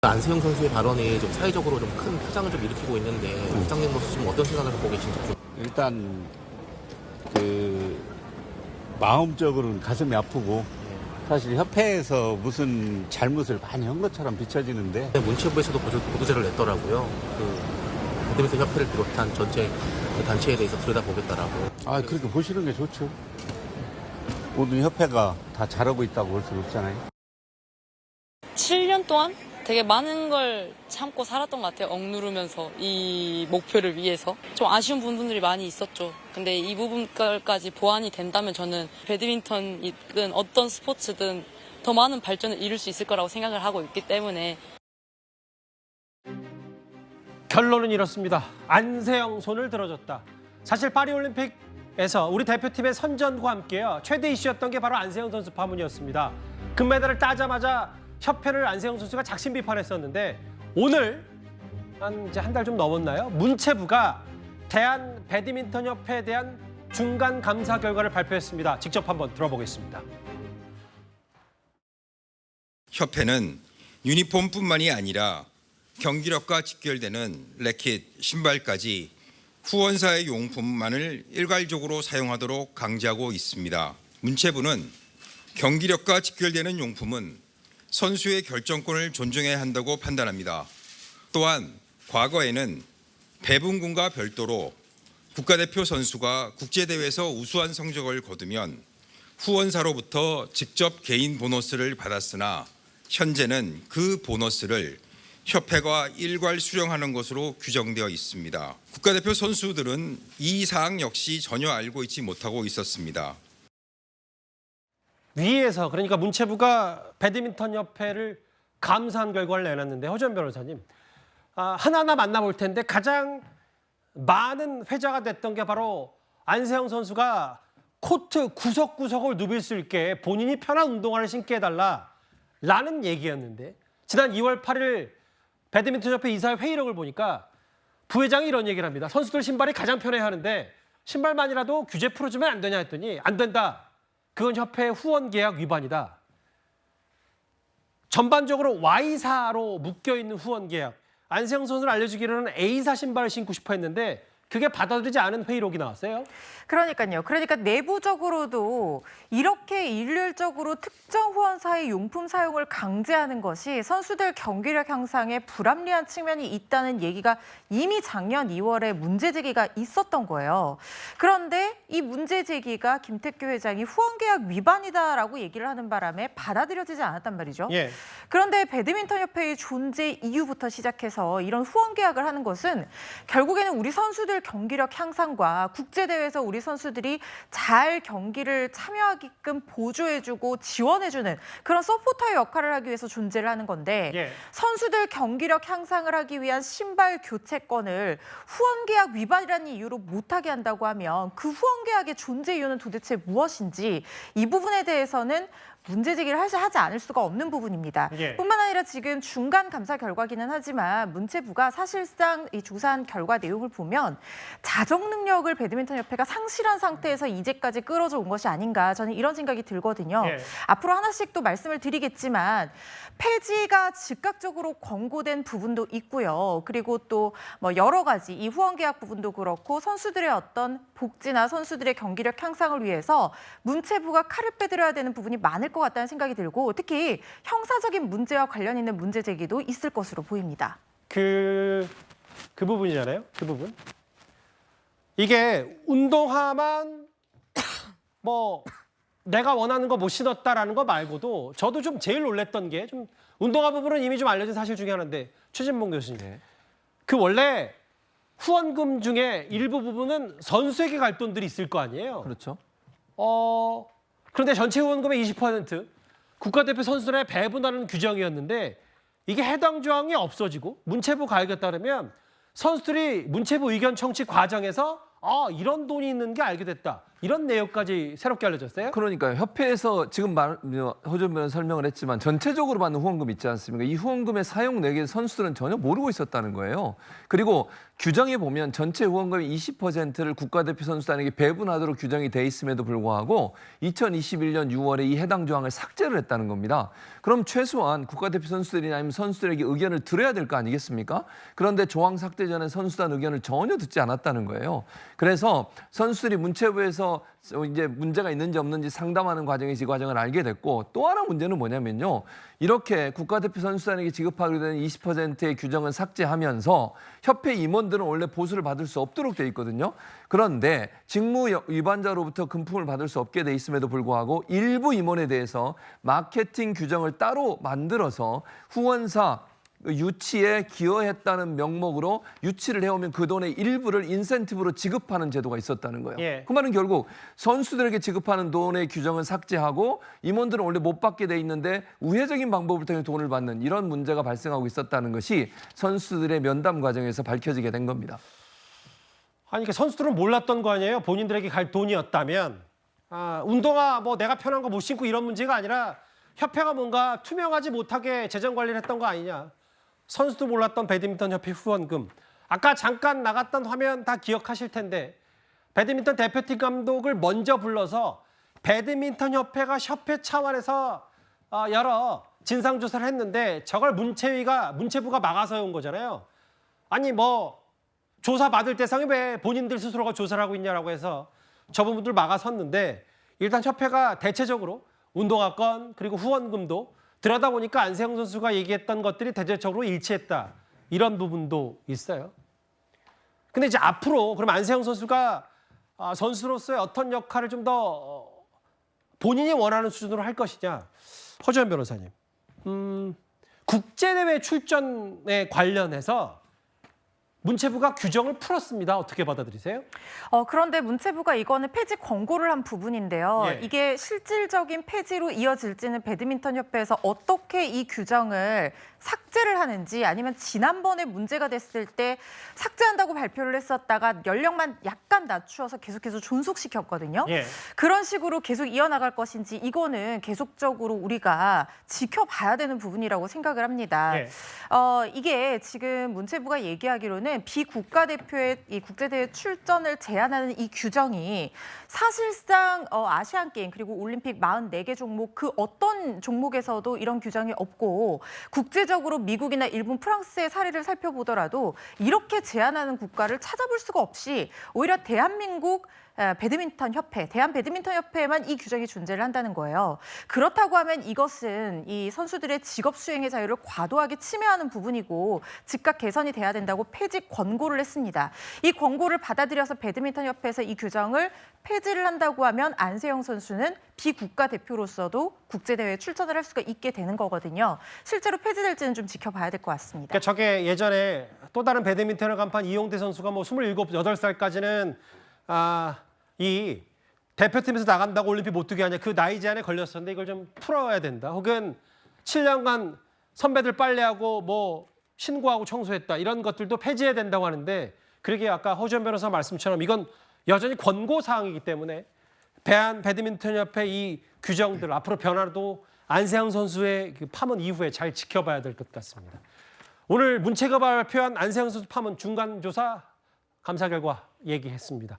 안세영 선수의 발언이 좀 사회적으로 좀 큰 파장을 좀 일으키고 있는데 회장님으로서 지금 어떤 생각을 갖고 계신지. 일단 마음적으로는 가슴이 아프고 사실 협회에서 무슨 잘못을 많이 한 것처럼 비춰지는데 문체부에서도 보도자를 냈더라고요. 배드민턴 협회를 비롯한 전체 단체에 대해서 들여다보겠다라고. 그렇게 보시는 게 좋죠. 모든 협회가 다 잘하고 있다고 볼 수는 없잖아요. 7년 동안 되게 많은 걸 참고 살았던 것 같아요. 억누르면서 이 목표를 위해서. 좀 아쉬운 부분들이 많이 있었죠. 근데 이 부분까지 보완이 된다면 저는 배드민턴이든 어떤 스포츠든 더 많은 발전을 이룰 수 있을 거라고 생각을 하고 있기 때문에. 결론은 이렇습니다. 안세영 손을 들어줬다. 사실 파리올림픽에서 우리 대표팀의 선전과 함께요. 최대 이슈였던 게 바로 안세영 선수 파문이었습니다. 금메달을 따자마자 협회를 안세영 선수가 작심 비판했었는데 오늘 이제 한 달 좀 넘었나요? 문체부가 대한 배드민턴 협회에 대한 중간 감사 결과를 발표했습니다. 직접 한번 들어보겠습니다. 협회는 유니폼뿐만이 아니라 경기력과 직결되는 레킷, 신발까지 후원사의 용품만을 일괄적으로 사용하도록 강제하고 있습니다. 문체부는 경기력과 직결되는 용품은 선수의 결정권을 존중해야 한다고 판단합니다. 또한 과거에는 배분군과 별도로 국가대표 선수가 국제대회에서 우수한 성적을 거두면 후원사로부터 직접 개인 보너스를 받았으나 현재는 그 보너스를 협회가 일괄 수령하는 것으로 규정되어 있습니다. 국가대표 선수들은 이 사항 역시 전혀 알고 있지 못하고 있었습니다. 위에서 그러니까 문체부가 배드민턴 협회를 감사한 결과를 내놨는데 허준 변호사님 하나하나 만나볼 텐데 가장 많은 회자가 됐던 게 바로 안세영 선수가 코트 구석구석을 누빌 수 있게 본인이 편한 운동화를 신게 해달라라는 얘기였는데 지난 2월 8일 배드민턴 협회 이사회 회의록을 보니까 부회장이 이런 얘기를 합니다. 선수들 신발이 가장 편해야 하는데 신발만이라도 규제 풀어주면 안 되냐 했더니 안 된다. 그건 협회 후원 계약 위반이다. 전반적으로 Y사로 묶여있는 후원 계약. 안세영 선수는 알려주기로는 A사 신발을 신고 싶어 했는데 그게 받아들이지 않은 회의록이 나왔어요. 그러니까요. 그러니까 내부적으로도 이렇게 일률적으로 특정 후원사의 용품 사용을 강제하는 것이 선수들 경기력 향상에 불합리한 측면이 있다는 얘기가 이미 작년 2월에 문제 제기가 있었던 거예요. 그런데 이 문제 제기가 김태규 회장이 후원 계약 위반이다라고 얘기를 하는 바람에 받아들여지지 않았단 말이죠. 예. 그런데 배드민턴 협회의 존재 이유부터 시작해서 이런 후원 계약을 하는 것은 결국에는 우리 선수들 경기력 향상과 국제대회에서 우리 선수들이 잘 경기를 참여하게끔 보조해주고 지원해주는 그런 서포터의 역할을 하기 위해서 존재를 하는 건데 예. 선수들 경기력 향상을 하기 위한 신발 교체권을 후원 계약 위반이라는 이유로 못하게 한다고 하면 그 후원 계약의 존재 이유는 도대체 무엇인지 이 부분에 대해서는 문제 제기를 하지 않을 수가 없는 부분입니다. 예. 뿐만 아니라 지금 중간 감사 결과기는 하지만 문체부가 사실상 이 조사한 결과 내용을 보면 자정 능력을 배드민턴 협회가 상실한 상태에서 이제까지 끌어져 온 것이 아닌가 저는 이런 생각이 들거든요. 예. 앞으로 하나씩 또 말씀을 드리겠지만 폐지가 즉각적으로 권고된 부분도 있고요. 그리고 또 뭐 여러 가지 이 후원 계약 부분도 그렇고 선수들의 어떤 복지나 선수들의 경기력 향상을 위해서 문체부가 칼을 빼들어야 되는 부분이 많을 것 같다는 생각이 들고 특히 형사적인 문제와 관련 있는 문제 제기도 있을 것으로 보입니다. 그 부분이잖아요. 그 부분. 이게 운동화만 뭐 내가 원하는 거 못 신었다라는 거 말고도 저도 좀 제일 놀랬던 게 좀 운동화 부분은 이미 좀 알려진 사실 중에 하나인데 최진봉 교수님. 네. 그 원래 후원금 중에 일부 부분은 선수에게 갈 돈들이 있을 거 아니에요. 그렇죠. 그런데 전체 후원금의 20% 국가대표 선수들의 배분하는 규정이었는데 이게 해당 조항이 없어지고 문체부 가입에 따르면 선수들이 문체부 의견 청취 과정에서 이런 돈이 있는 게 알게 됐다. 이런 내용까지 새롭게 알려졌어요? 그러니까요. 협회에서 지금 허준 변호사 설명을 했지만 전체적으로 받는 후원금 있지 않습니까? 이 후원금의 사용 내역에 선수들은 전혀 모르고 있었다는 거예요. 그리고 규정에 보면 전체 후원금의 20%를 국가대표 선수단에게 배분하도록 규정이 돼 있음에도 불구하고 2021년 6월에 이 해당 조항을 삭제를 했다는 겁니다. 그럼 최소한 국가대표 선수들이나 아니면 선수들에게 의견을 들어야 될 거 아니겠습니까? 그런데 조항 삭제 전에 선수단 의견을 전혀 듣지 않았다는 거예요. 그래서 선수들이 문체부에서 이제 문제가 있는지 없는지 상담하는 과정에서 이 과정을 알게 됐고, 또 하나 문제는 뭐냐면요. 이렇게 국가대표 선수단에게 지급하게 되는 20%의 규정을 삭제하면서 협회 임원들은 원래 보수를 받을 수 없도록 돼 있거든요. 그런데 직무 위반자로부터 금품을 받을 수 없게 돼 있음에도 불구하고 일부 임원에 대해서 마케팅 규정을 따로 만들어서 후원사 유치에 기여했다는 명목으로 유치를 해오면 그 돈의 일부를 인센티브로 지급하는 제도가 있었다는 거예요. 예. 그 말은 결국 선수들에게 지급하는 돈의 규정을 삭제하고 임원들은 원래 못 받게 돼 있는데 우회적인 방법을 통해 돈을 받는 이런 문제가 발생하고 있었다는 것이 선수들의 면담 과정에서 밝혀지게 된 겁니다. 아니, 그러니까 선수들은 몰랐던 거 아니에요? 본인들에게 갈 돈이었다면. 운동화 뭐 내가 편한 거 못 신고 이런 문제가 아니라 협회가 뭔가 투명하지 못하게 재정 관리를 했던 거 아니냐. 선수도 몰랐던 배드민턴 협회 후원금. 아까 잠깐 나갔던 화면 다 기억하실 텐데 배드민턴 대표팀 감독을 먼저 불러서 배드민턴 협회가 협회 차원에서 여러 진상조사를 했는데 저걸 문체부가 막아서 온 거잖아요. 아니 뭐 조사 받을 대상이 왜 본인들 스스로가 조사를 하고 있냐라고 해서 저 부분들 막아섰는데, 일단 협회가 대체적으로 운동화건 그리고 후원금도 들여다보니까 안세영 선수가 얘기했던 것들이 대체적으로 일치했다. 이런 부분도 있어요. 근데 이제 앞으로 그럼 안세영 선수가 선수로서의 어떤 역할을 좀 더 본인이 원하는 수준으로 할 것이냐. 허주현 변호사님. 국제대회 출전에 관련해서 문체부가 규정을 풀었습니다. 어떻게 받아들이세요? 그런데 문체부가 이거는 폐지 권고를 한 부분인데요. 예. 이게 실질적인 폐지로 이어질지는 배드민턴 협회에서 어떻게 이 규정을 삭제를 하는지, 아니면 지난번에 문제가 됐을 때 삭제한다고 발표를 했었다가 연령만 약간 낮추어서 계속해서 존속시켰거든요. 예. 그런 식으로 계속 이어나갈 것인지, 이거는 계속적으로 우리가 지켜봐야 되는 부분이라고 생각을 합니다. 예. 이게 지금 문체부가 얘기하기로는 비국가대표의 이 국제대회 출전을 제한하는 이 규정이 사실상 아시안게임 그리고 올림픽 44개 종목 그 어떤 종목에서도 이런 규정이 없고, 국제적으로 미국이나 일본, 프랑스의 사례를 살펴보더라도 이렇게 제한하는 국가를 찾아볼 수가 없이 오히려 대한민국 배드민턴 협회, 대한 배드민턴 협회에만 이 규정이 존재를 한다는 거예요. 그렇다고 하면 이것은 이 선수들의 직업 수행의 자유를 과도하게 침해하는 부분이고 즉각 개선이 돼야 된다고 폐지 권고를 했습니다. 이 권고를 받아들여서 배드민턴 협회에서 이 규정을 폐지를 한다고 하면 안세영 선수는 비국가 대표로서도 국제대회에 출전을 할 수가 있게 되는 거거든요. 실제로 폐지될지는 좀 지켜봐야 될 것 같습니다. 그러니까 저게 예전에 또 다른 배드민턴을 간판 이용대 선수가 뭐 27, 8살까지는 이 대표팀에서 나간다고 올림픽 못 뛰게 하냐, 그 나이 제한에 걸렸었는데 이걸 좀 풀어야 된다. 혹은 7년간 선배들 빨래하고 뭐 신고하고 청소했다. 이런 것들도 폐지해야 된다고 하는데, 그러게 아까 허주현 변호사 말씀처럼 이건 여전히 권고 사항이기 때문에 대한 배드민턴협회 이 규정들 앞으로 변화도 안세영 선수의 그 파문 이후에 잘 지켜봐야 될 것 같습니다. 오늘 문체부가 발표한 안세영 선수 파문 중간 조사 감사 결과 얘기했습니다.